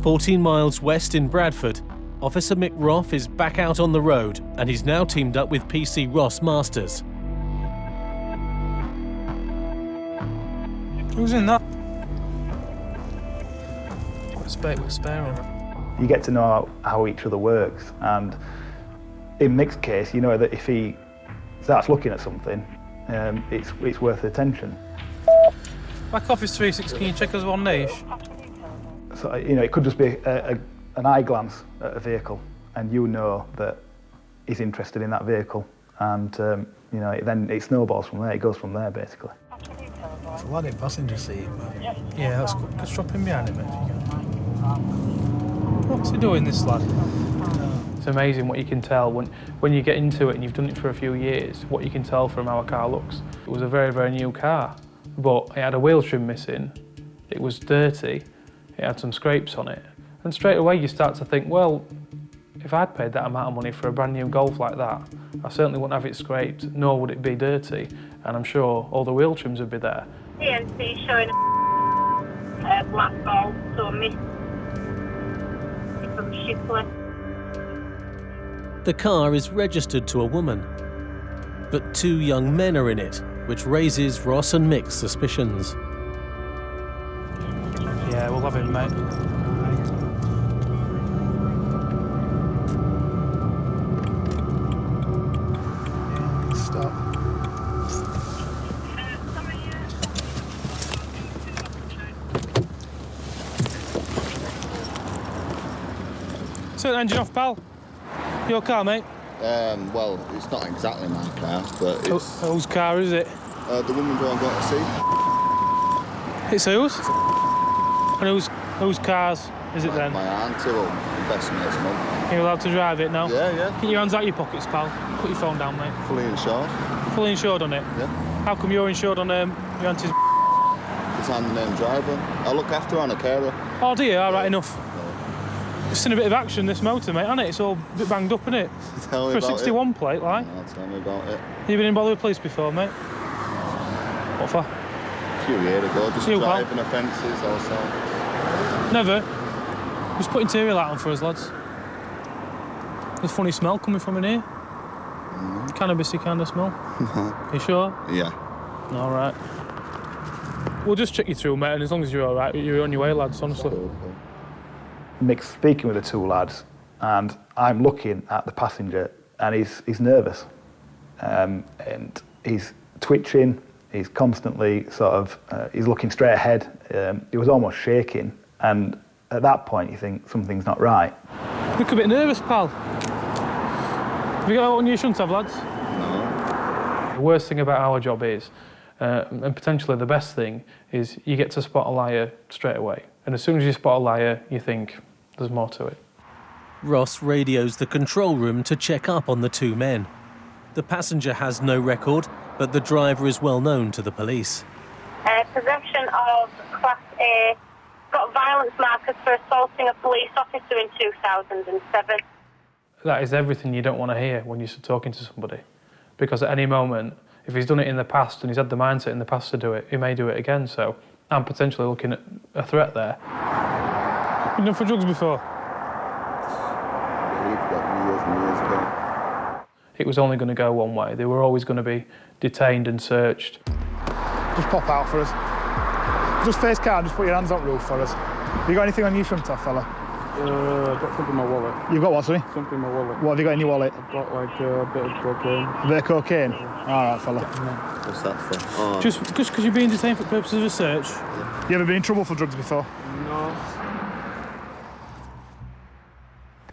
14 miles west in Bradford, Officer Mick Roth is back out on the road, and he's now teamed up with PC Ross Masters. Who's in that? What's spare on? You get to know how each other works, and in Mick's case, you know that if he starts looking at something, it's worth attention. Back office 36, can you check us one niche? So, you know, it could just be an eye glance at a vehicle, and you know that he's interested in that vehicle, and you know, then it snowballs from there. It goes from there, basically. It's a lad in passenger seat. Yeah, that's good. Just drop him behind him, mate, if you can. What's he doing, this lad? It's amazing what you can tell when you get into it and you've done it for a few years, what you can tell from how a car looks. It was a very, very new car, but it had a wheel trim missing, it was dirty, it had some scrapes on it. And straight away you start to think, well, if I'd paid that amount of money for a brand new Golf like that, I certainly wouldn't have it scraped, nor would it be dirty, and I'm sure all the wheel trims would be there. CNC showing a black ball, so missed from Shipley. The car is registered to a woman, but 2 young men are in it, which raises Ross and Mick's suspicions. Yeah, we'll have him, mate. Stop. Turn the engine off, pal. Your car, mate? Well, it's not exactly my car, but it's... Whose car is it? the woman who I'm going to see. It's whose? And whose cars is it then? My auntie, well, the best mate's mum. You're allowed to drive it now? Yeah. Keep your hands out of your pockets, pal. Put your phone down, mate. Fully insured. Fully insured on it? Yeah. How come you're insured on your auntie's... Because I'm the named driver. I look after her on a carer. Oh, do you? All right, enough. It's seen a bit of action, this motor, mate, hasn't it? It's all a bit banged up, isn't it? Tell me For a about 61 it. plate, like. No, tell me about it. Have you been in bother with police before, mate? What for? A few years ago, just You, pal? driving offences also. Never. Just put interior light on for us, lads. There's a funny smell coming from in here. Cannabis-y kind of smell. You sure? Yeah. All right. We'll just check you through, mate, and as long as you're all right, you're on your way, lads, honestly. Mick's speaking with the 2 lads, and I'm looking at the passenger, and he's nervous, and he's twitching. He's constantly sort of he's looking straight ahead. He was almost shaking, and at that point you think something's not right. Look a bit nervous, pal. Have you got what you shouldn't have, lads? No. The worst thing about our job is, and potentially the best thing, is you get to spot a liar straight away. And as soon as you spot a liar, you think there's more to it. Ross radios the control room to check up on the 2 men. The passenger has no record, but the driver is well known to the police. Possession of Class A, got violence markers for assaulting a police officer in 2007. That is everything you don't want to hear when you're talking to somebody. Because at any moment, if he's done it in the past and he's had the mindset in the past to do it, he may do it again. So I'm potentially looking at a threat there. Been done for drugs before? Years and years ago. It was only going to go one way. They were always going to be detained and searched. Just pop out for us. Just face car and just put your hands on the roof for us. Have you got anything on you front off, fella? I've got something in my wallet. You've got what, sorry? Something in my wallet. What have you got in your wallet? I've got like a bit of cocaine. A bit of cocaine? All right, fella. What's that for? Oh. Just because you're being detained for purposes of a search? You ever been in trouble for drugs before? No.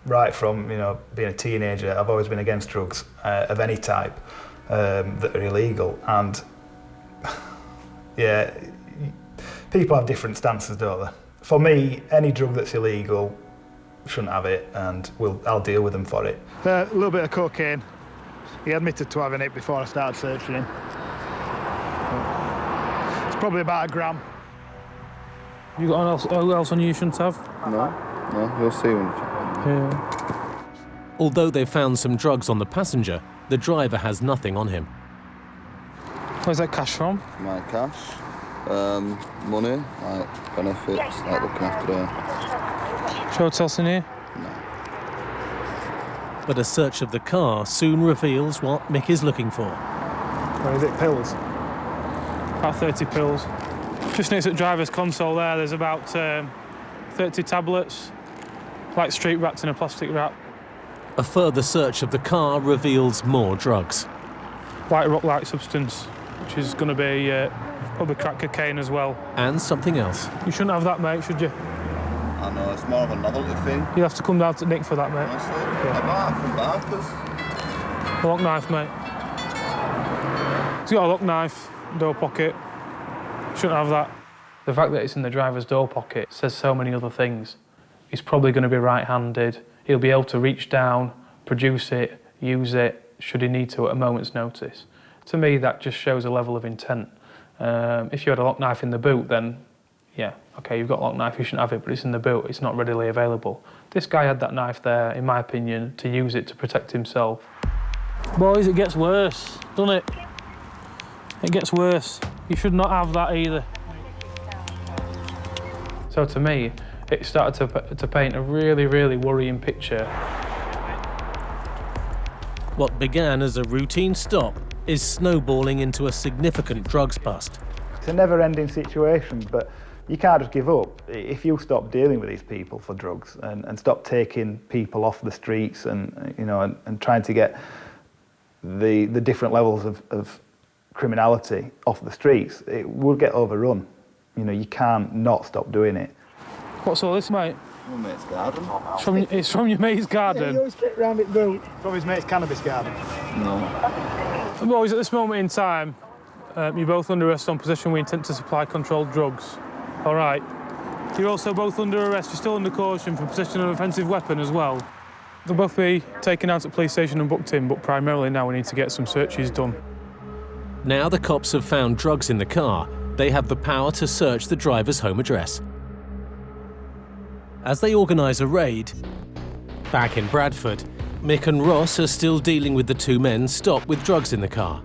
Right from being a teenager, I've always been against drugs of any type that are illegal, and yeah, people have different stances, don't they? For me, any drug that's illegal, shouldn't have it, and I'll deal with them for it. A little bit of cocaine. He admitted to having it before I started searching him. It's probably about 1 gram. You got anything else on you shouldn't have? No, you'll see when. Yeah. Although they've found some drugs on the passenger, the driver has nothing on him. Where's that cash from? My cash, money, like benefits, like looking after her. Show what else in here. But a search of the car soon reveals what Mick is looking for. Or is it pills? About 30 pills. Just next to the driver's console there's about 30 tablets, like street wrapped in a plastic wrap. A further search of the car reveals more drugs. White rock-like substance, which is going to be probably crack cocaine as well. And something else. You shouldn't have that, mate, should you? I know, it's more of a novelty thing. You'll have to come down to Nick for that, mate. Honestly, I buy it from Barker's. A lock knife, mate. He's got a lock knife, door pocket. Shouldn't have that. The fact that it's in the driver's door pocket says so many other things. He's probably going to be right-handed. He'll be able to reach down, produce it, use it, should he need to at a moment's notice. To me, that just shows a level of intent. If you had a lock knife in the boot, then, yeah, OK, you've got a lock knife, you shouldn't have it, but it's in the boot, it's not readily available. This guy had that knife there, in my opinion, to use it to protect himself. Boys, it gets worse, doesn't it? It gets worse. You should not have that either. So to me, it started to paint a really, really worrying picture. What began as a routine stop is snowballing into a significant drugs bust. It's a never-ending situation, but you can't just give up. If you stop dealing with these people for drugs and stop taking people off the streets and, you know, and trying to get the different levels of criminality off the streets, it will get overrun. You know, you can't not stop doing it. What's all this, mate? My mate's garden. It's from your mate's garden? always get round it boot. From his mate's cannabis garden. No. Boys, at this moment in time, you're both under arrest on possession with intent to supply controlled drugs. All right. You're also both under arrest. You're still under caution for possession of an offensive weapon as well. They'll both be taken out at police station and booked in, but primarily now we need to get some searches done. Now the cops have found drugs in the car, they have the power to search the driver's home address. As they organise a raid, back in Bradford, Mick and Ross are still dealing with the two men stopped with drugs in the car.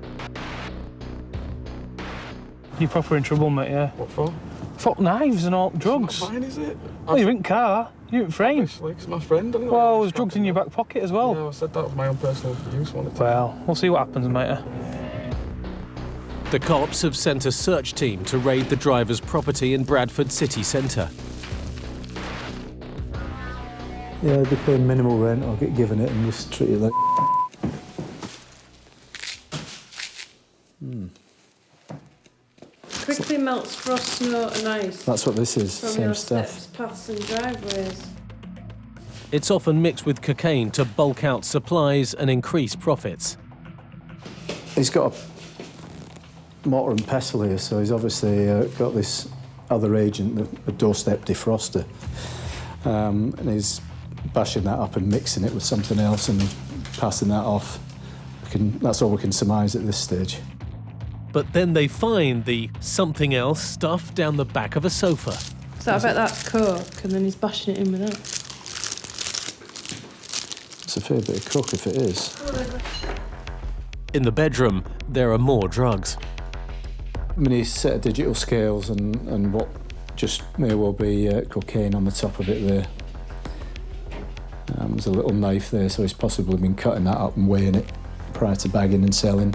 You're proper in trouble, mate, yeah? What for? Fuck knives and all drugs. It's not mine, is it? Well, you're in car. You're in frame. Obviously, it's my friend, isn't it? Well, there's drugs in your back pocket as well. Yeah, I said that was my own personal use, wasn't it? Well, we'll see what happens, mate. The cops have sent a search team to raid the driver's property in Bradford city centre. Yeah, they pay minimal rent or get given it and just treat it like Quickly melts frost, snow and ice. That's what this is, from same your stuff. steps, paths and driveways. It's often mixed with cocaine to bulk out supplies and increase profits. He's got a mortar and pestle here, so he's obviously got this other agent, a doorstep defroster, and he's bashing that up and mixing it with something else and passing that off. That's all we can surmise at this stage. But then they find the something else stuffed down the back of a sofa. So I bet that's coke, and then he's bashing it in with that. It's a fair bit of coke if it is. In the bedroom, there are more drugs. I mean, he's set of digital scales and what just may well be cocaine on the top of it there. There's a little knife there, so he's possibly been cutting that up and weighing it prior to bagging and selling.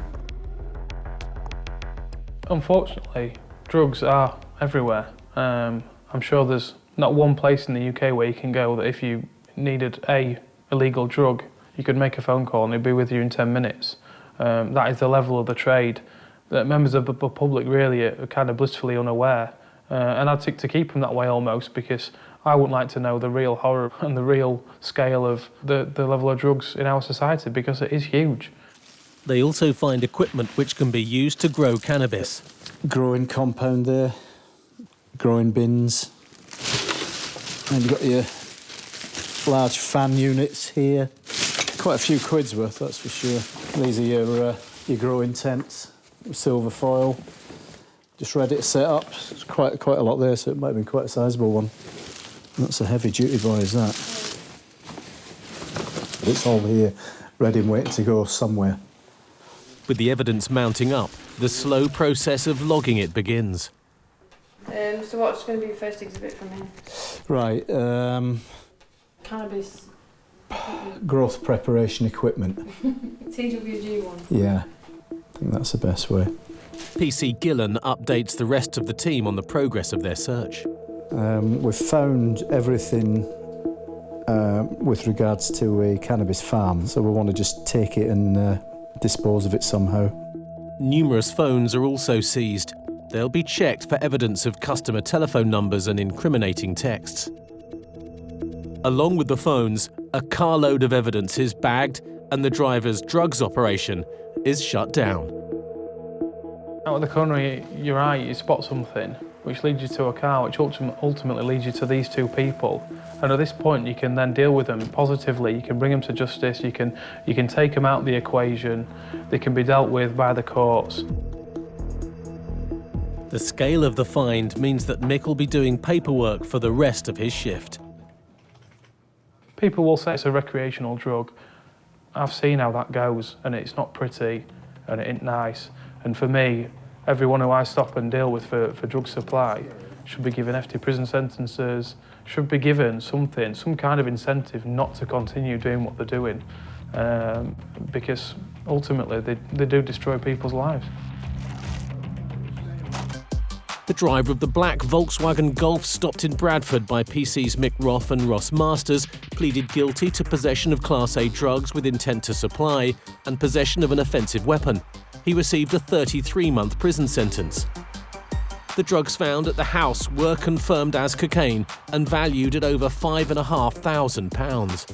Unfortunately, drugs are everywhere. I'm sure there's not one place in the UK where you can go that if you needed a illegal drug, you could make a phone call and it'd be with you in 10 minutes. That is the level of the trade that members of the public really are kind of blissfully unaware. And I'd seek to keep them that way almost, because I wouldn't like to know the real horror and the real scale of the level of drugs in our society, because it is huge. They also find equipment which can be used to grow cannabis. Growing compound there, growing bins. And you've got your large fan units here. Quite a few quid's worth, that's for sure. These are your growing tents, silver foil. Just ready to set up. It's quite a lot there, so it might have been quite a sizable one. That's a heavy duty boy, is that? But it's all here, ready and waiting to go somewhere. With the evidence mounting up, the slow process of logging it begins. So what's going to be your first exhibit from here? Right, Cannabis. growth preparation equipment. TWG one. Yeah, I think that's the best way. PC Gillen updates the rest of the team on the progress of their search. We've found everything with regards to a cannabis farm, so we want to just take it and dispose of it somehow. Numerous phones are also seized. They'll be checked for evidence of customer telephone numbers and incriminating texts. Along with the phones, a carload of evidence is bagged and the driver's drugs operation is shut down. Out of the corner of your eye, you spot something, which leads you to a car, which ultimately leads you to these two people. And at this point, you can then deal with them positively. You can bring them to justice. You can take them out of the equation. They can be dealt with by the courts. The scale of the find means that Mick will be doing paperwork for the rest of his shift. People will say it's a recreational drug. I've seen how that goes, and it's not pretty, and it ain't nice. And for me, everyone who I stop and deal with for drug supply should be given hefty prison sentences, should be given something, some kind of incentive not to continue doing what they're doing, because ultimately they do destroy people's lives. The driver of the black Volkswagen Golf stopped in Bradford by PC's Mick Roth and Ross Masters pleaded guilty to possession of Class A drugs with intent to supply and possession of an offensive weapon. He received a 33-month prison sentence. The drugs found at the house were confirmed as cocaine and valued at over £5,500.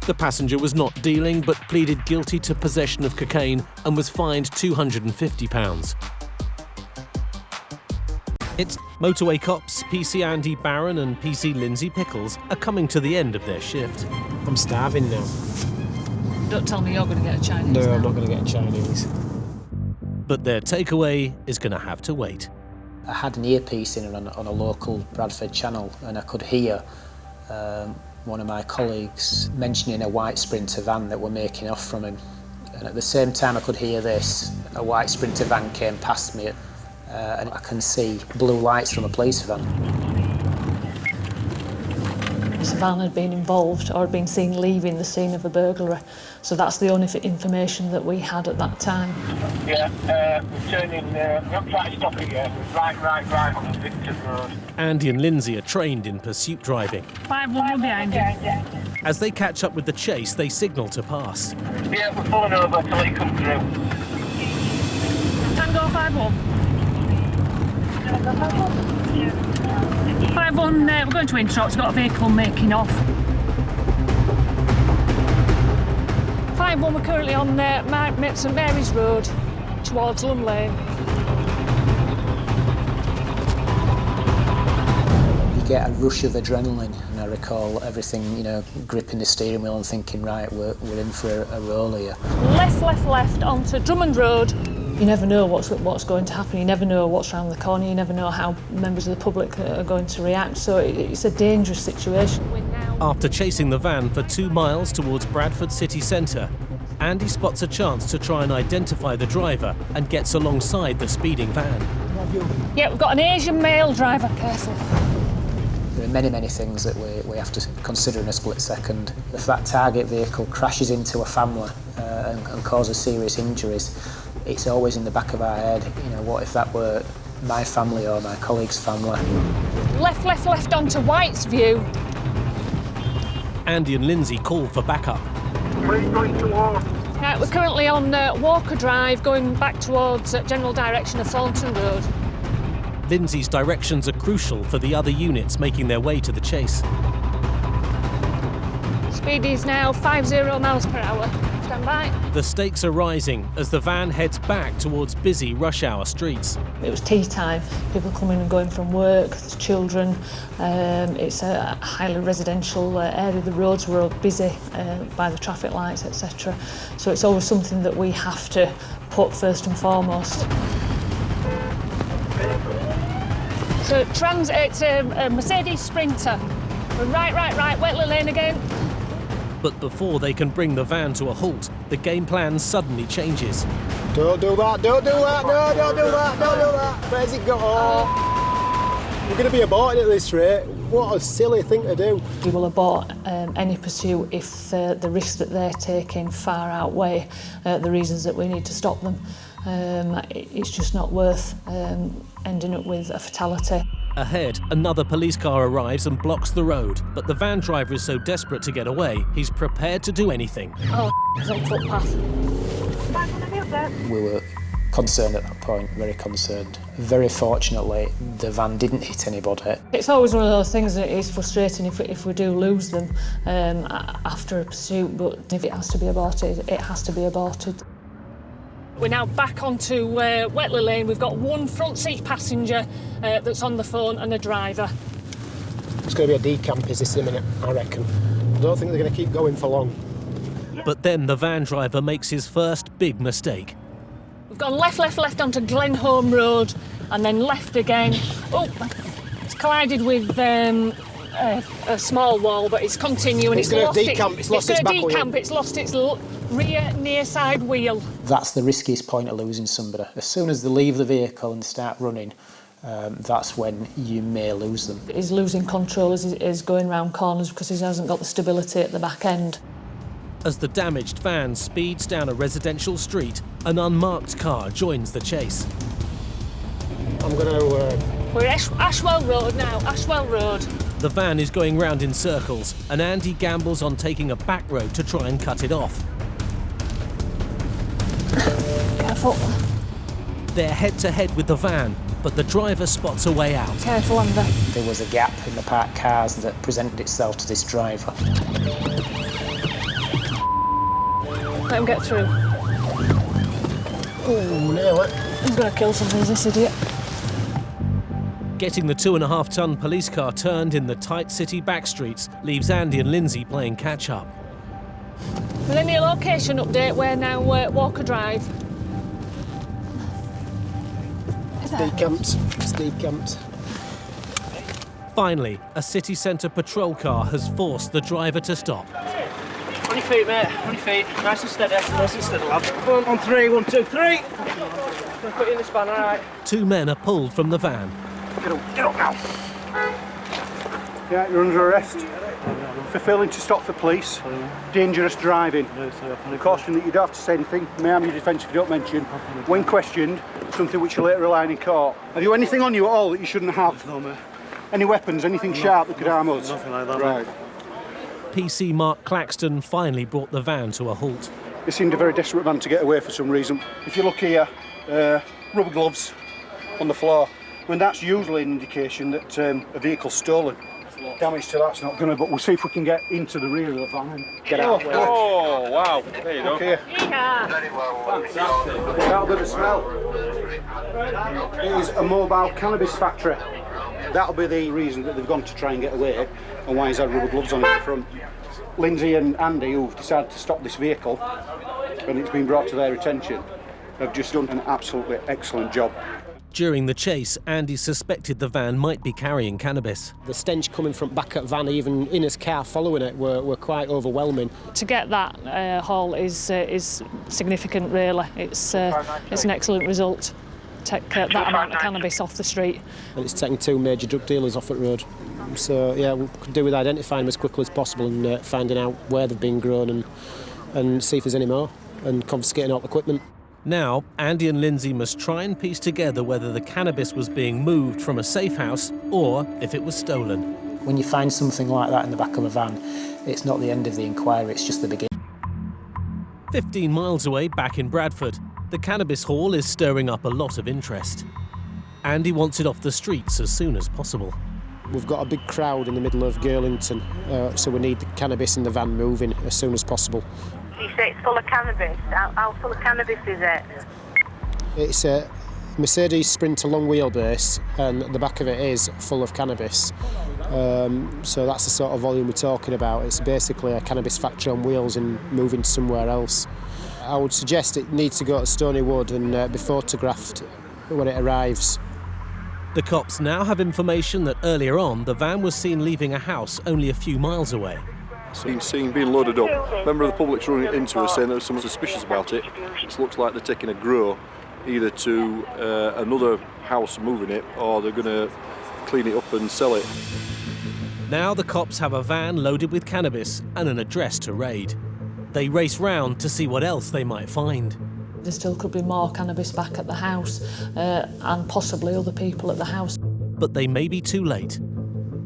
The passenger was not dealing but pleaded guilty to possession of cocaine and was fined £250. It's motorway cops PC Andy Barron and PC Lindsay Pickles are coming to the end of their shift. I'm starving now. Don't tell me you're going to get a Chinese. No, now. I'm not going to get a Chinese. But their takeaway is going to have to wait. I had an earpiece in on a local Bradford channel and I could hear one of my colleagues mentioning a white Sprinter van that were making off from him. And at the same time I could hear this, a white Sprinter van came past me and I can see blue lights from a police van. This van had been involved or had been seen leaving the scene of a burglary. So that's the only information that we had at that time. Yeah, we're turning, we're not trying to stop it yet. We're right on the Victor Road. Andy and Lindsay are trained in pursuit driving. 5-1 behind you. As they catch up with the chase, they signal to pass. Yeah, we're pulling over to let you come through. Tango 5-1. 5-1, we're going to Introx, it's got a vehicle making off. 5-1, we're currently on St Mary's Road towards Lum Lane. You get a rush of adrenaline and I recall everything, gripping the steering wheel and thinking, right, we're in for a roll here. Left onto Drummond Road. You never know what's going to happen, you never know what's around the corner, you never know how members of the public are going to react, so it's a dangerous situation. After chasing the van for 2 miles towards Bradford city centre, Andy spots a chance to try and identify the driver and gets alongside the speeding van. Yeah, we've got an Asian male driver, careful. There are many things that we have to consider in a split second. If that target vehicle crashes into a family and causes serious injuries, it's always in the back of our head, what if that were my family or my colleague's family? Left onto White's View. Andy and Lindsay call for backup. Where are you going towards? Right, we're currently on Walker Drive, going back towards general direction of Thornton Road. Lindsay's directions are crucial for the other units making their way to the chase. Speed is now 50 miles per hour. Stand by. The stakes are rising as the van heads back towards busy rush hour streets. It was tea time, people coming and going from work, there's children. It's a highly residential area, the roads were busy by the traffic lights, etc. So it's always something that we have to put first and foremost. So it's a Mercedes Sprinter. We're right, Wetler Lane again. But before they can bring the van to a halt, the game plan suddenly changes. Don't do that, no, don't do that. Where's it go? Oh. We're going to be aborted at this rate. What a silly thing to do. We will abort any pursuit if the risks that they're taking far outweigh the reasons that we need to stop them. It's just not worth ending up with a fatality. Ahead, another police car arrives and blocks the road, but the van driver is so desperate to get away, he's prepared to do anything. Oh, it's on footpath. We were concerned at that point, very concerned. Very fortunately, the van didn't hit anybody. It's always one of those things that is frustrating if we do lose them after a pursuit, but if it has to be aborted, it has to be aborted. We're now back onto Wetley Lane. We've got one front seat passenger that's on the phone and a driver. It's going to be a decamp, is this in a minute, I reckon. I don't think they're going to keep going for long. But then the van driver makes his first big mistake. We've gone left onto Glenholme Road and then left again. Oh, it's collided with a small wall, but it's continuing. It's going to decamp. It's lost its back wheel. It's lost its rear near side wheel. That's the riskiest point of losing somebody. As soon as they leave the vehicle and start running, that's when you may lose them. He's losing control as he's going round corners because he hasn't got the stability at the back end. As the damaged van speeds down a residential street, an unmarked car joins the chase. I'm going to... We're at Ashwell Road now, Ashwell Road. The van is going round in circles, and Andy gambles on taking a back road to try and cut it off. Careful. They're head-to-head with the van, but the driver spots a way out. Careful, Amber. There was a gap in the parked cars that presented itself to this driver. Let him get through. Oh, nail it. He's going to kill something, this idiot. Getting the 2.5-ton police car turned in the tight city back streets leaves Andy and Lindsay playing catch-up. With any location update, we're now Walker Drive. Decamps. Finally, a city centre patrol car has forced the driver to stop. On your feet, mate. On your feet. Nice and steady. Nice and steady, lad. On 3, 1, 2, 3. I'm going to put you in the span, all right? Two men are pulled from the van. Get up now. Yeah, you're under arrest for failing to stop for police, dangerous driving. Caution that you don't have to say anything. May harm your defence if you don't mention. When questioned, something which you later rely on in court. Have you anything on you at all that you shouldn't have? No, mate. Any weapons, anything sharp that could harm us? Nothing like that, right. PC Mark Claxton finally brought the van to a halt. It seemed a very desperate man to get away for some reason. If you look here, rubber gloves on the floor. When that's usually an indication that a vehicle's stolen. Damage to that's not gonna, but we'll see if we can get into the rear of the van and get out. Oh, wow. There you go. Okay. That'll be the smell. It is a mobile cannabis factory. That'll be the reason that they've gone to try and get away and why he's had rubber gloves on at the front. Lindsay and Andy, who've decided to stop this vehicle, and it's been brought to their attention, have just done an absolutely excellent job. During the chase, Andy suspected the van might be carrying cannabis. The stench coming from back at van, even in his car following it, were quite overwhelming. To get that haul is significant, really. It's an excellent result. Take that amount of cannabis off the street. And it's taken 2 major drug dealers off at road. So, yeah, we could do with identifying them as quickly as possible and finding out where they've been grown and see if there's any more and confiscating all the equipment. Now, Andy and Lindsay must try and piece together whether the cannabis was being moved from a safe house or if it was stolen. When you find something like that in the back of a van, it's not the end of the inquiry, it's just the beginning. 15 miles away, back in Bradford, the cannabis haul is stirring up a lot of interest. Andy wants it off the streets as soon as possible. We've got a big crowd in the middle of Girlington, so we need the cannabis in the van moving as soon as possible. You say it's full of cannabis. How full of cannabis is it? It's a Mercedes Sprinter long wheelbase, and the back of it is full of cannabis. So that's the sort of volume we're talking about. It's basically a cannabis factory on wheels and moving somewhere else. I would suggest it needs to go to Stony Wood and be photographed when it arrives. The cops now have information that earlier on the van was seen leaving a house only a few miles away. Seen being loaded up. Member of the public's running into us saying there's someone suspicious about it. It looks like they're taking a grow either to another house moving it or they're going to clean it up and sell it. Now the cops have a van loaded with cannabis and an address to raid. They race round to see what else they might find. There still could be more cannabis back at the house and possibly other people at the house. But they may be too late.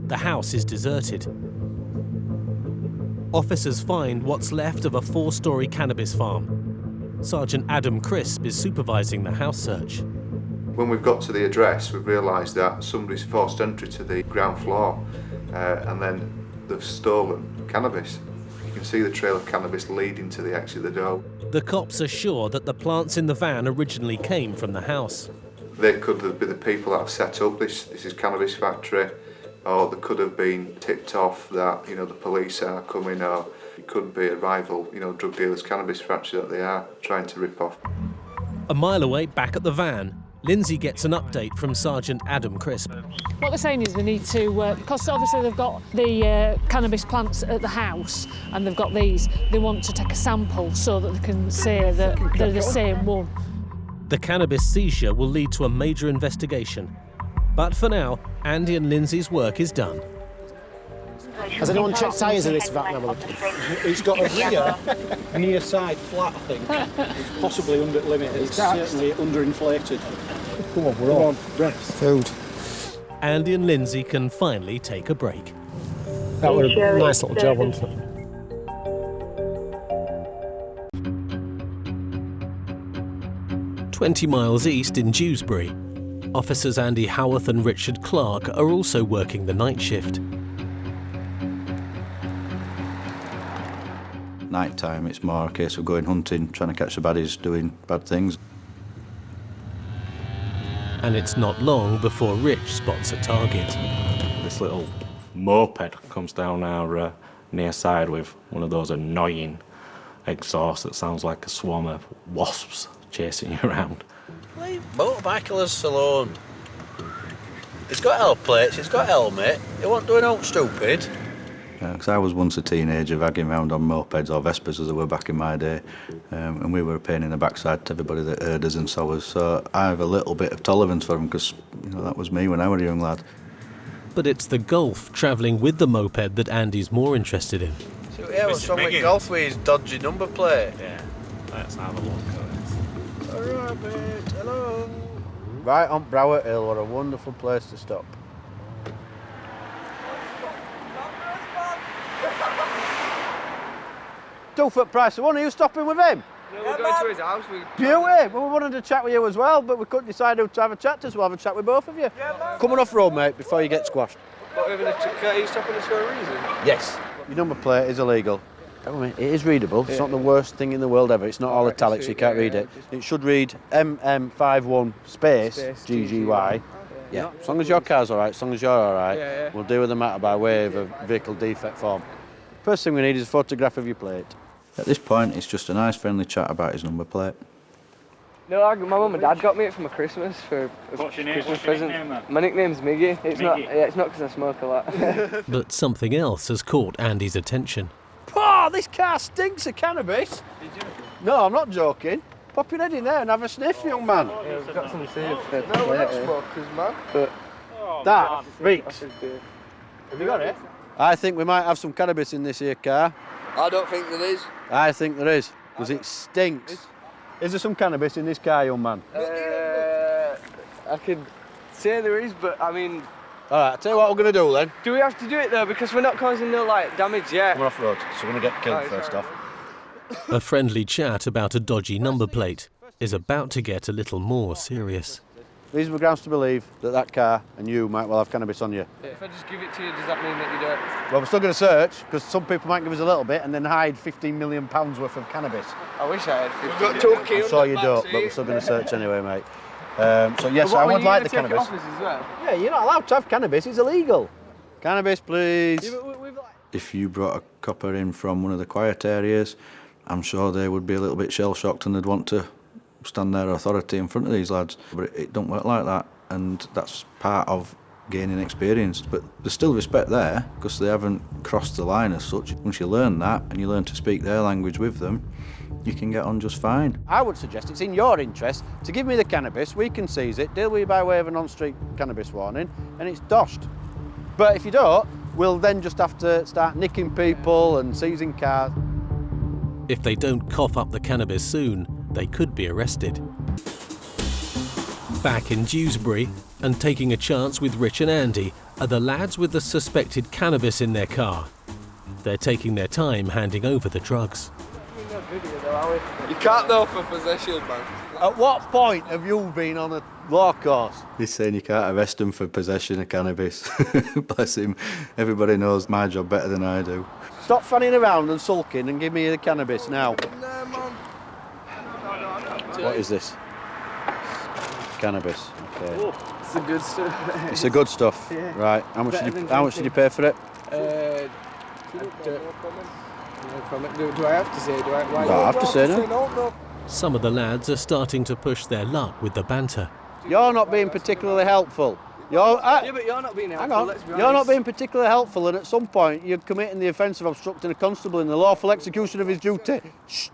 The house is deserted. Officers find what's left of a 4-storey cannabis farm. Sergeant Adam Crisp is supervising the house search. When we've got to the address, we've realised that somebody's forced entry to the ground floor and then they've stolen cannabis. You can see the trail of cannabis leading to the exit of the door. The cops are sure that the plants in the van originally came from the house. They could have been the people that have set up this is cannabis factory, or they could have been tipped off that, the police are coming, or it could be a rival, drug dealers' cannabis factory that they are trying to rip off. A mile away, back at the van, Lindsay gets an update from Sergeant Adam Crisp. What they're saying is they need to, because obviously they've got the cannabis plants at the house and they've got these, they want to take a sample so that they can say that they're the same one. The cannabis seizure will lead to a major investigation. But for now, Andy and Lindsay's work is done. Has anyone checked tyres in this van? It's got a near side flat, I think. It's possibly under limit. It's certainly underinflated. Come on, we're on. Food. Andy and Lindsay can finally take a break. That was a nice little job, wasn't it? "20 miles east in Dewsbury, officers Andy Howarth and Richard Clark are also working the night shift. Night time, it's more a case of going hunting, trying to catch the baddies doing bad things. And it's not long before Rich spots a target. This little moped comes down our near side with one of those annoying exhausts that sounds like a swarm of wasps chasing you around. Leave motorbikers alone. He's got L plates, he's got helmet, he won't do anything stupid. Because I was once a teenager vagging around on mopeds or Vespers as they were back in my day, and we were a pain in the backside to everybody that heard us and saw us, so I have a little bit of tolerance for them because that was me when I was a young lad. But it's the Golf travelling with the moped that Andy's more interested in. So yeah, what's wrong with Golf with his dodgy number plate? Yeah, let's have a look at it. Alright mate, hello. Right on Broward Hill, what a wonderful place to stop. $2 price of one, are you stopping with him? No, we're going to his house. Beauty! Well, we wanted to chat with you as well, but we couldn't decide who to have a chat to, so we'll have a chat with both of you. Coming off road, mate, before you get squashed. But are you stopping us for a reason? Yes. Your number plate is illegal. It is readable. It's not the worst thing in the world ever. It's not all italics, so you can't read it. It should read MM51 space GGY. Yeah, as long as your car's all right, as long as you're all right, we'll deal with the matter by way of a vehicle defect form. First thing we need is a photograph of your plate. At this point, it's just a nice friendly chat about his number plate. No, my mum and dad got me it for my Christmas for a Christmas present. Nickname, my nickname's Miggy. It's Miggy. Not because I smoke a lot. But something else has caught Andy's attention. Oh, this car stinks of cannabis. No, I'm not joking. Pop your head in there and have a sniff, young man. Yeah, we've got some saved for no, we're not smokers, man. But that reeks. Have you got it? I think we might have some cannabis in this here car. I don't think there is. I think there is, because it stinks. Is there some cannabis in this car, young man? I could say there is, but I mean... All right, I'll tell you what we're going to do then. Do we have to do it though? Because we're not causing no damage yet. We're off road, so we're going to get killed first off. A friendly chat about a dodgy number plate is about to get a little more serious. Reasonable grounds to believe that car and you might well have cannabis on you. If I just give it to you, does that mean that you don't? Well, we're still going to search, because some people might give us a little bit and then hide £15 million worth of cannabis. I wish I had 15 million. I'm sure you don't, but we're still going to search anyway, mate. So yes, I would like the cannabis. As well? Yeah, you're not allowed to have cannabis, it's illegal. Cannabis, please. Yeah, if you brought a copper in from one of the quiet areas, I'm sure they would be a little bit shell-shocked and they'd want to stand their authority in front of these lads. But it don't work like that, and that's part of gaining experience. But there's still respect there, because they haven't crossed the line as such. Once you learn that, and you learn to speak their language with them, you can get on just fine. I would suggest it's in your interest to give me the cannabis, we can seize it, deal with you by way of a non-street cannabis warning, and it's doshed. But if you don't, we'll then just have to start nicking people and seizing cars. If they don't cough up the cannabis soon, they could be arrested. Back in Dewsbury, and taking a chance with Rich and Andy, are the lads with the suspected cannabis in their car. They're taking their time handing over the drugs. You can't know for possession, man. At what point have you been on a law course? He's saying you can't arrest him for possession of cannabis. Bless him. Everybody knows my job better than I do. Stop fanning around and sulking and give me the cannabis now. What is this? Cannabis. Okay. It's the good stuff. It's the good stuff. Yeah. Right. How much did you pay for it? Do I have to say? Why I have to say no. No. Some of the lads are starting to push their luck with the banter. You're not being particularly helpful. Yeah, but you're not being helpful. Hang on. Let's be You're not honest. being particularly helpful, and at some point you're committing the offence of obstructing a constable in the lawful execution of his duty. Shh.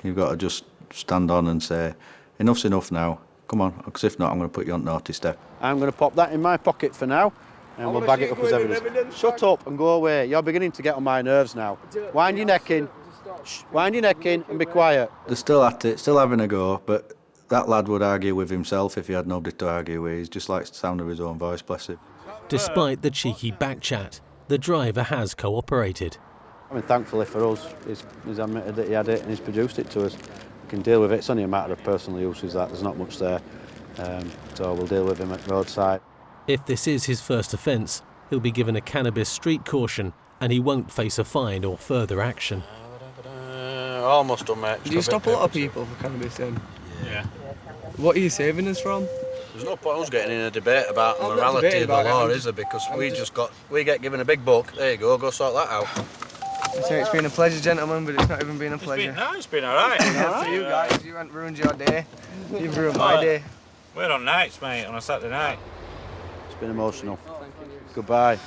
You've got to just stand on and say, enough's enough now. Come on, because if not, I'm going to put you on naughty step. I'm going to pop that in my pocket for now, and we'll bag it up as evidence. Shut up and go away. You're beginning to get on my nerves now. Wind your neck in. Shh. Wind your neck in and be quiet. They're still at it, still having a go, but that lad would argue with himself if he had nobody to argue with. He just likes the sound of his own voice, bless him. Despite the cheeky backchat, the driver has cooperated. I mean, thankfully for us, he's admitted that he had it and he's produced it to us. We can deal with it. It's only a matter of personal uses that. There's not much there. So we'll deal with him at roadside. If this is his first offence, he'll be given a cannabis street caution and he won't face a fine or further action. Almost done, mate. Do you stop a lot of people for cannabis then? Yeah. What are you saving us from? There's no point us getting in a debate about I'm not morality debating of the about it, law, I'm is there? Because we get given a big book. There you go sort that out. So it's been a pleasure, gentlemen, but it's not even been a pleasure. It's been all right. For you guys, you haven't ruined your day. You've ruined my day. We're on nights, mate, on a Saturday night. It's been emotional. Goodbye.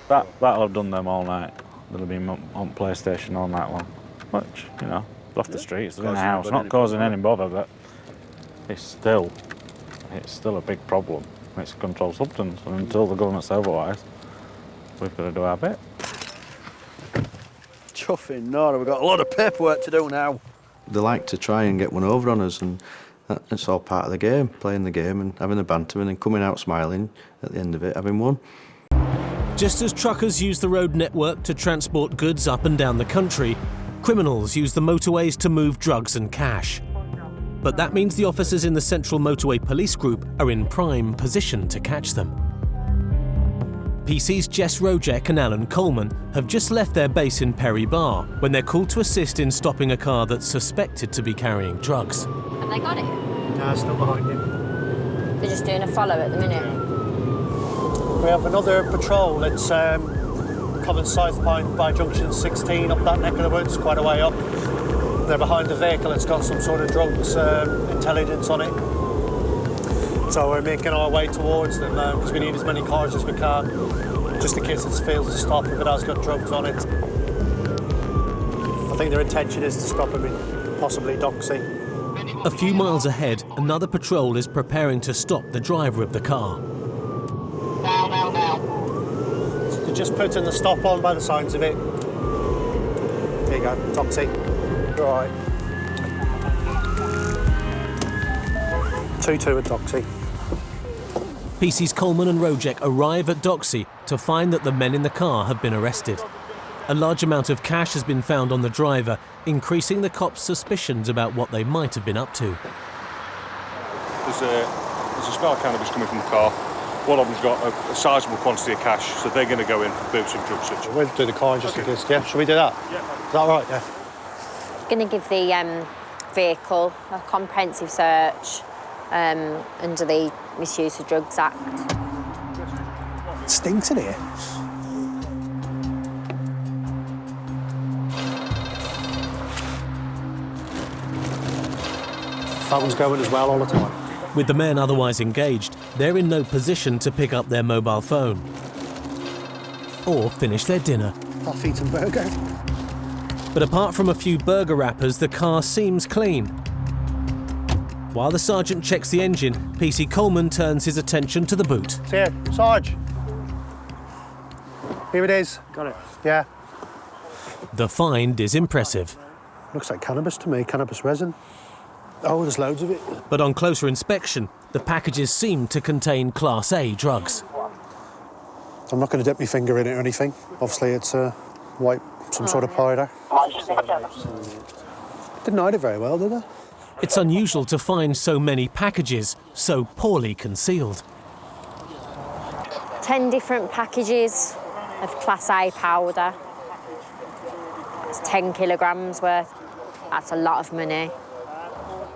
That'll have done them all night. They'll have been on PlayStation all night long. Which, you know, off the streets, in the house, not causing any bother, but it's still a big problem. It's a controlled substance, and until the government says otherwise, we've got to do our bit. Chuffing Nora, we've got a lot of paperwork to do now. They like to try and get one over on us, and it's all part of the game, playing the game and having the banter and then coming out smiling at the end of it, having won. Just as truckers use the road network to transport goods up and down the country, criminals use the motorways to move drugs and cash. But that means the officers in the Central Motorway Police Group are in prime position to catch them. PC's Jess Rojek and Alan Coleman have just left their base in Perry Bar when they're called to assist in stopping a car that's suspected to be carrying drugs. Have they got it? No, still behind him. They're just doing a follow at the minute. We have another patrol. It's coincides by junction 16 up that neck of the woods, quite a way up. They're behind the vehicle. It's got some sort of drugs intelligence on it. So we're making our way towards them because we need as many cars as we can, just in case it fails to stop if it has got drugs on it. I think their intention is to stop him in possibly Doxy. A few miles ahead, another patrol is preparing to stop the driver of the car. So they're just putting the stop on by the signs of it. There you go, Doxy. Right. 2-2 at Doxy. PC's Coleman and Rojek arrive at Doxy to find that the men in the car have been arrested. A large amount of cash has been found on the driver, increasing the cops' suspicions about what they might have been up to. There's a smell of cannabis coming from the car. One of them's got a sizable quantity of cash, so they're going to go in for boots and drug search. We'll do the car just in case. Yeah, shall we do that? Yeah. Is that all right? Yeah. Going to give the vehicle a comprehensive search under the Misuse of Drugs Act. It stinks in here. Phone's going as well all the time. With the men otherwise engaged, they're in no position to pick up their mobile phone or finish their dinner. I'll eat some burger. But apart from a few burger wrappers, the car seems clean. While the sergeant checks the engine, PC Coleman turns his attention to the boot. Here, Sarge, Here it is. Got it. Yeah. The find is impressive. Looks like cannabis to me, cannabis resin. Oh, there's loads of it. But on closer inspection, the packages seem to contain Class A drugs. I'm not going to dip my finger in it or anything. Obviously, it's white, some sort of powder. Didn't hide it very well, did they? It's unusual to find so many packages so poorly concealed. 10 different packages of Class A powder. It's 10 kilograms worth. That's a lot of money.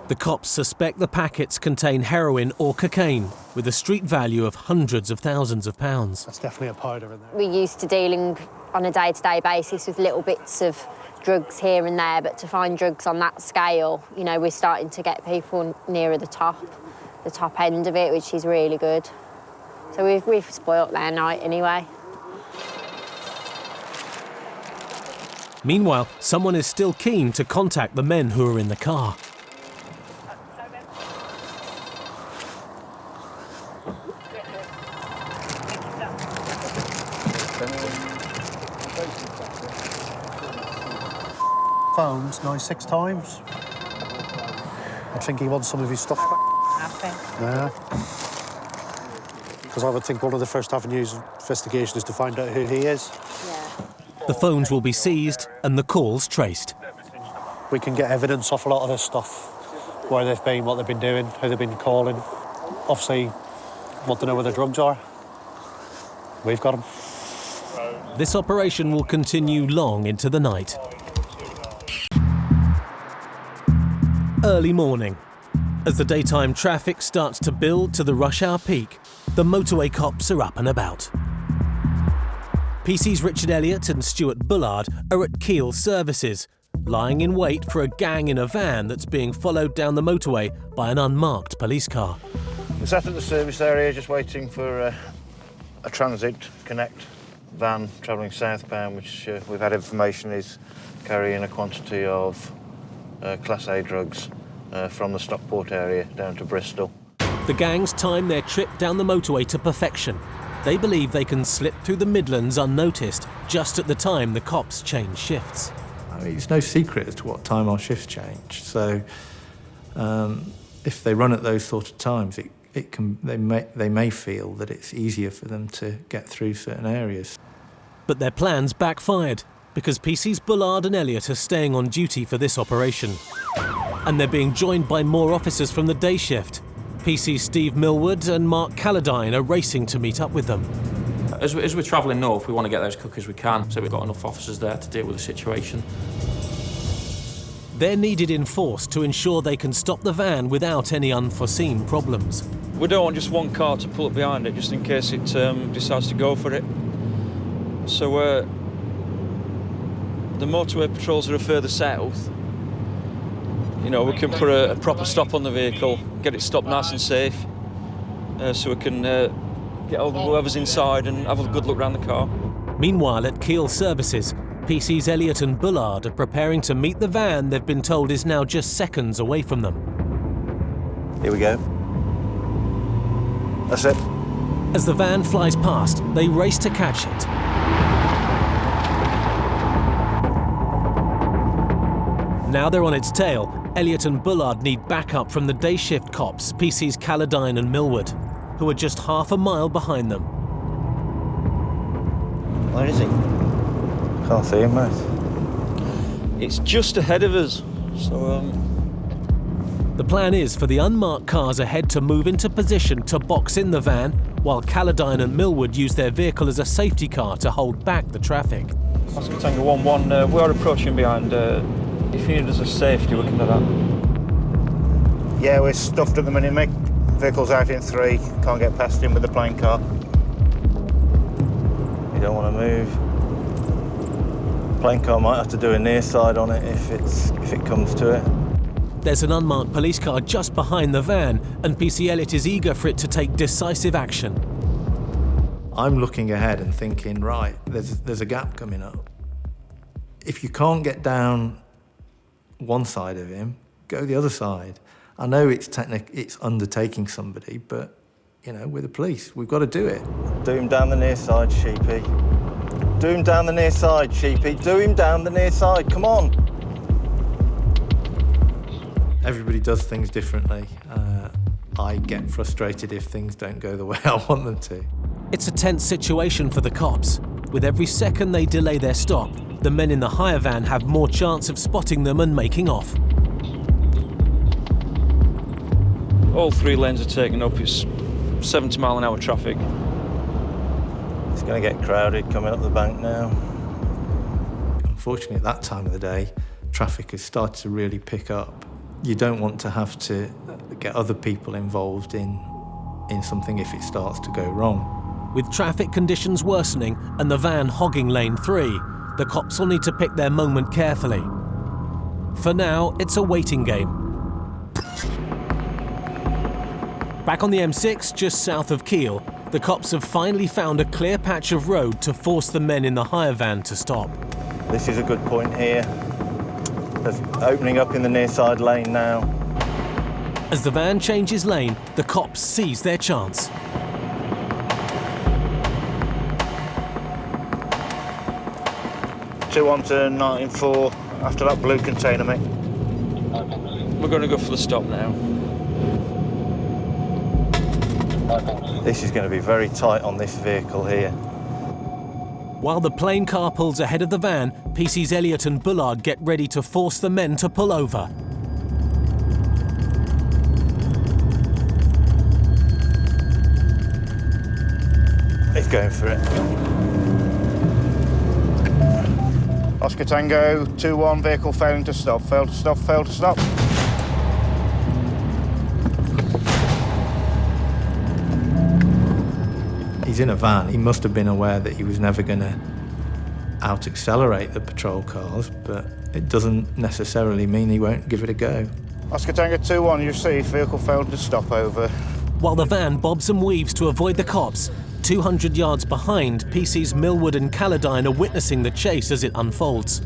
The cops suspect the packets contain heroin or cocaine, with a street value of hundreds of thousands of pounds. That's definitely a powder in there. We're used to dealing on a day-to-day basis with little bits of drugs here and there, but to find drugs on that scale, you know, we're starting to get people nearer the top end of it, which is really good. So we've spoilt their night anyway. Meanwhile, someone is still keen to contact the men who are in the car. Phones 96 times. I think he wants some of his stuff back. Yeah. Because I would think one of the first avenues of investigation is to find out who he is. The phones will be seized and the calls traced. We can get evidence off a lot of this stuff. Where they've been, what they've been doing, who they've been calling. Obviously, want to know where the drugs are. We've got them. This operation will continue long into the night. Early morning. As the daytime traffic starts to build to the rush hour peak, the motorway cops are up and about. PC's Richard Elliott and Stuart Bullard are at Keele Services, lying in wait for a gang in a van that's being followed down the motorway by an unmarked police car. We're sat at the service area just waiting for a Transit Connect van travelling southbound, which we've had information is carrying a quantity of Class A drugs from the Stockport area down to Bristol. The gangs time their trip down the motorway to perfection. They believe they can slip through the Midlands unnoticed, just at the time the cops change shifts. I mean, it's no secret as to what time our shifts change. So if they run at those sort of times, they may feel that it's easier for them to get through certain areas. But their plans backfired, because PC's Bullard and Elliott are staying on duty for this operation. And they're being joined by more officers from the day shift. PC's Steve Millwood and Mark Calladine are racing to meet up with them. As we're travelling north, we want to get there as quick as we can, so we've got enough officers there to deal with the situation. They're needed in force to ensure they can stop the van without any unforeseen problems. We don't want just one car to pull up behind it, just in case it decides to go for it. So the motorway patrols that are further south, you know, we can put a proper stop on the vehicle, get it stopped nice and safe, so we can get all whoever's inside and have a good look around the car. Meanwhile, at Keele Services, PC's Elliott and Bullard are preparing to meet the van they've been told is now just seconds away from them. Here we go. That's it. As the van flies past, they race to catch it. Now they're on its tail, Elliott and Bullard need backup from the day shift cops, PC's Calladine and Millwood, who are just half a mile behind them. Where is he? Can't see him, mate. It's just ahead of us, so The plan is for the unmarked cars ahead to move into position to box in the van, while Calladine and Millwood use their vehicle as a safety car to hold back the traffic. Oscar Tango 1-1, we are approaching behind. If you need us as safety, we can do that. Yeah, we're stuffed at the minute, mate. Vehicle's out in 3, can't get past him with the plain car. You don't want to move. Plain car might have to do a near side on it if it comes to it. There's an unmarked police car just behind the van, and PC Elliott is eager for it to take decisive action. I'm looking ahead and thinking, right, there's a gap coming up. If you can't get down one side of him, go the other side. I know it's undertaking somebody, but, you know, we're the police. We've got to do it. Do him down the near side, Sheepy. Do him down the near side, Sheepy. Do him down the near side. Come on. Everybody does things differently. I get frustrated if things don't go the way I want them to. It's a tense situation for the cops. With every second they delay their stop, the men in the hire van have more chance of spotting them and making off. All 3 lanes are taken up. It's 70 mile an hour traffic. It's going to get crowded coming up the bank now. Unfortunately, at that time of the day, traffic has started to really pick up. You don't want to have to get other people involved in something if it starts to go wrong. With traffic conditions worsening and the van hogging lane 3, the cops will need to pick their moment carefully. For now, it's a waiting game. Back on the M6, just south of Kiel, the cops have finally found a clear patch of road to force the men in the hire van to stop. This is a good point here. There's opening up in the near side lane now. As the van changes lane, the cops seize their chance. Two on to 94 after that blue container, mate. We're going to go for the stop now. This is going to be very tight on this vehicle here. While the plain car pulls ahead of the van, PC's Elliott and Bullard get ready to force the men to pull over. He's going for it. Oscar Tango, 2-1, vehicle failing to stop. Failed to stop, failed to stop. He's in a van. He must have been aware that he was never going to out-accelerate the patrol cars, but it doesn't necessarily mean he won't give it a go. Oscar Tango 2-1, you see, vehicle failed to stop, over. While the van bobs and weaves to avoid the cops, 200 yards behind, PC's Millwood and Caledine are witnessing the chase as it unfolds.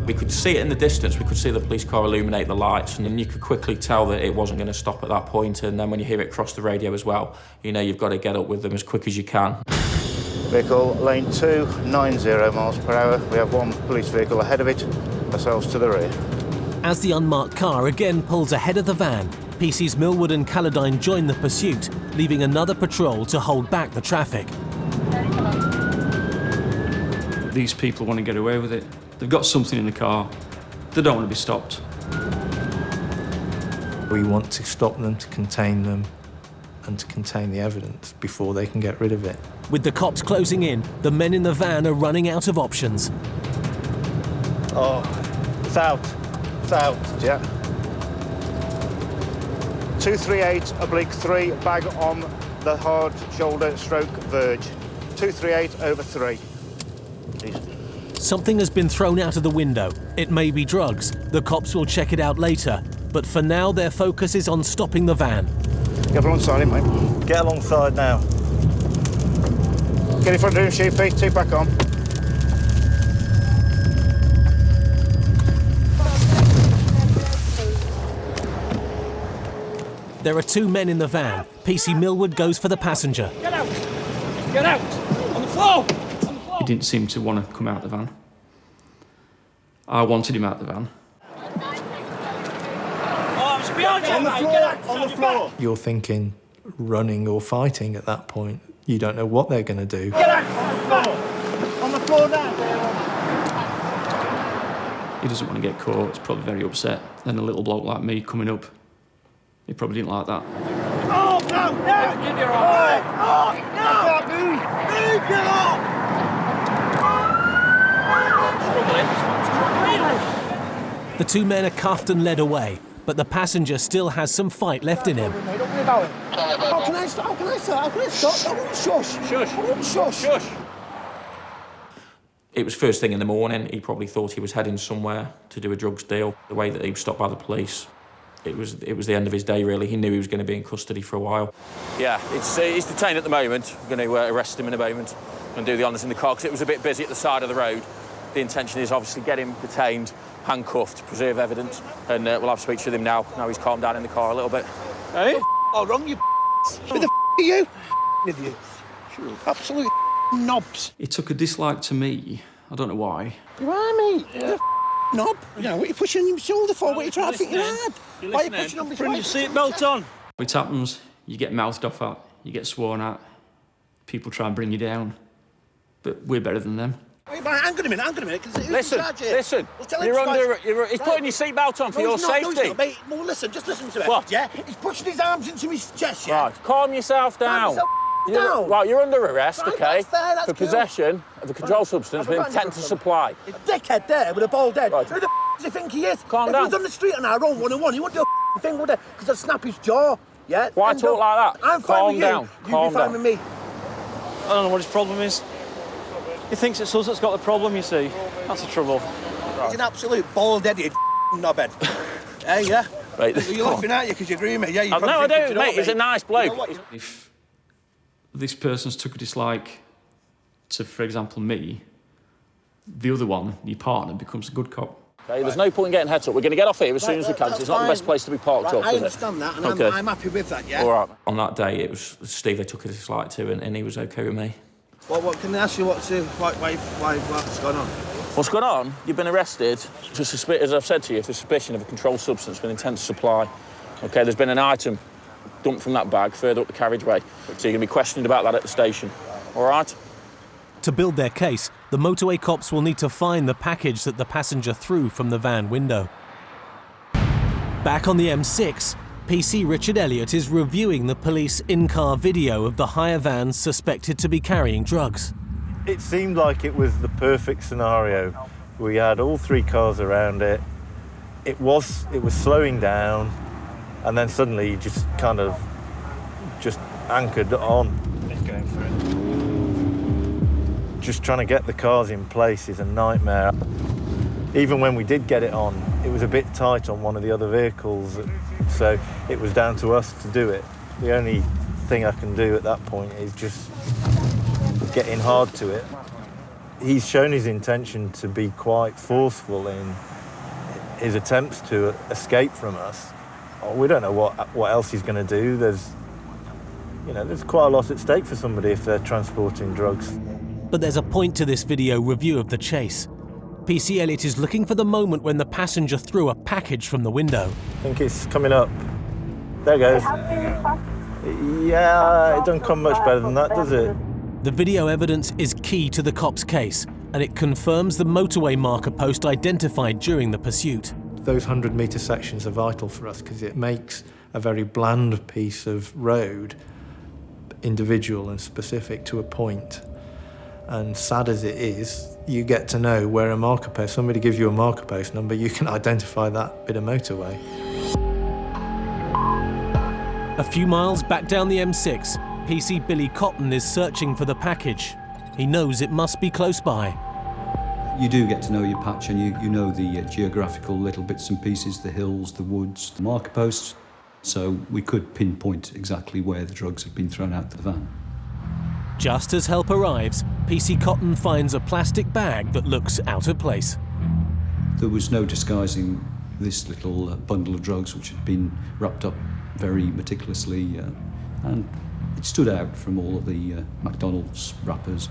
We could see it in the distance, we could see the police car illuminate the lights, and then you could quickly tell that it wasn't going to stop at that point, and then when you hear it cross the radio as well, you know you've got to get up with them as quick as you can. Vehicle lane 2, 90 miles per hour. We have one police vehicle ahead of it, ourselves to the rear. As the unmarked car again pulls ahead of the van, PC's Millwood and Caledine join the pursuit, leaving another patrol to hold back the traffic. These people want to get away with it. They've got something in the car. They don't want to be stopped. We want to stop them, to contain them, and to contain the evidence before they can get rid of it. With the cops closing in, the men in the van are running out of options. Oh, it's out. It's out, yeah. 238/3, bag on the hard shoulder stroke verge. 238/3. Something has been thrown out of the window. It may be drugs. The cops will check it out later. But for now, their focus is on stopping the van. Get alongside him, mate. Get alongside now. Get in front of him, Sheepy. Two back on. There are 2 men in the van. PC Millwood goes for the passenger. Get out! Get out! On the floor! He didn't seem to want to come out of the van. I wanted him out of the van. On the floor! On the floor! You're thinking running or fighting at that point. You don't know what they're going to do. Get out! On the floor now! He doesn't want to get caught. He's probably very upset. And a little bloke like me coming up, he probably didn't like that. Oh, no! No! Give your arm! Oh, no! Move! Move! Get off! The 2 men are cuffed and led away, but the passenger still has some fight left in him. Don't worry about it. How can I stop? How can I stop? How can I stop? I won't shush. Shush. I won't shush. Shush. It was first thing in the morning. He probably thought he was heading somewhere to do a drugs deal. The way that he was stopped by the police, it was the end of his day, really. He knew he was going to be in custody for a while. Yeah, he's detained at the moment. We're going to arrest him in a moment and do the honours in the car because it was a bit busy at the side of the road. The intention is obviously get him detained, handcuffed, preserve evidence, and we'll have speech with him now. Now he's calmed down in the car a little bit. Hey? Oh, wrong, you Who the are you? With you. Sure. Absolutely knobs. He took a dislike to me. I don't know why. You are, mate. You're a knob. You know, what are you pushing on your shoulder for? What are you trying to think you're hard? Why are you pushing on my Putting your seatbelt on. It happens, you get mouthed off at, you get sworn at, people try and bring you down. But we're better than them. Wait, hang on a minute. Listen, he's putting your seatbelt on for your safety. No, he's not, mate. No, listen, just listen to it. What? Yeah? He's pushing his arms into his chest, yeah? Right, calm yourself down. Down. Right, you're under arrest, Right, okay? that's fair, that's for cool. possession of a controlled substance with intent to supply. A dickhead there with a bald head. Right. Who the does he think he is? Calm if down. he was on the street on our own one-on-one, he wouldn't do a thing, would he? Because I'd snap his jaw, yeah? Why talk like that? I'm fine Calm with you. down. You Calm be fine down. with me. I don't know what his problem is. He thinks it's us that's got the problem, you see. That's the trouble. He's an absolute bald-headed knobhead. Hey, yeah? Right, You're laughing at you because you agree with me, yeah? No, I don't, mate. He's a nice bloke. If this person's took a dislike to, for example, me, the other one, your partner, becomes a good cop. Okay, there's no point in getting heads up. We're going to get off here as soon as we can. 'Cause it's not the best place to be parked up, I is it? understand that, and Okay. I'm happy with that, yeah? All right. On that day, it was Steve they took a dislike to, and he was okay with me. What can I ask you what's going on? What's going on? You've been arrested for as I've said to you, for suspicion of a controlled substance with intent to supply. Okay, there's been an item dumped from that bag further up the carriageway, so you're going to be questioned about that at the station. All right? To build their case, the motorway cops will need to find the package that the passenger threw from the van window. Back on the M6, PC Richard Elliott is reviewing the police in-car video of the hire van suspected to be carrying drugs. It seemed like it was the perfect scenario. We had all three cars around it. It was slowing down, and then suddenly you just kind of anchored on. It's going for it. Just trying to get the cars in place is a nightmare. Even when we did get it on, it was a bit tight on one of the other vehicles, so it was down to us to do it. The only thing I can do at that point is just get in hard to it. He's shown his intention to be quite forceful in his attempts to escape from us. We don't know what else he's going to do. There's quite a lot at stake for somebody if they're transporting drugs. But there's a point to this video review of the chase. PC Elliott is looking for the moment when the passenger threw a package from the window. I think it's coming up. There it goes. Yeah, it doesn't come much better than that, does it? The video evidence is key to the cops' case, and it confirms the motorway marker post identified during the pursuit. Those 100-metre sections are vital for us because it makes a very bland piece of road individual and specific to a point. And sad as it is, you get to know where a marker post, somebody gives you a marker post number, you can identify that bit of motorway. A few miles back down the M6, PC Billy Cotton is searching for the package. He knows it must be close by. You do get to know your patch, and you know the geographical little bits and pieces, the hills, the woods, the marker posts. So we could pinpoint exactly where the drugs have been thrown out the van. Just as help arrives, PC Cotton finds a plastic bag that looks out of place. There was no disguising this little bundle of drugs, which had been wrapped up very meticulously, and it stood out from all of the McDonald's wrappers.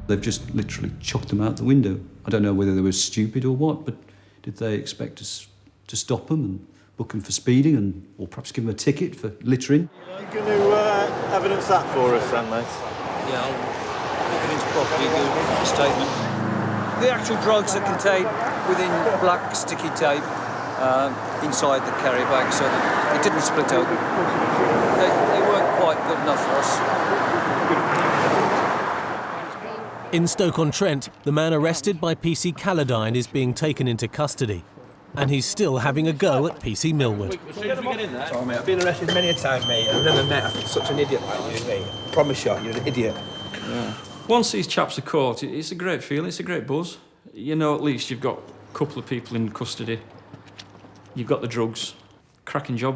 They've just literally chucked them out the window. I don't know whether they were stupid or what, but did they expect us to stop them and book them for speeding, or perhaps give them a ticket for littering? Are you going to evidence that for us then, Les? Yeah, I'll look into property, do a statement. The actual drugs are contained within black sticky tape inside the carry bag, so that it didn't split open. They weren't quite good enough for us. In Stoke-on-Trent, the man arrested by PC Calladine is being taken into custody. And he's still having a go at PC Millward. Sorry, mate. I've been arrested many a time, mate. I've never met such an idiot like you, mate. I promise you, you're an idiot. Yeah. Once these chaps are caught, it's a great feeling, it's a great buzz. You know, at least you've got a couple of people in custody. You've got the drugs. Cracking job.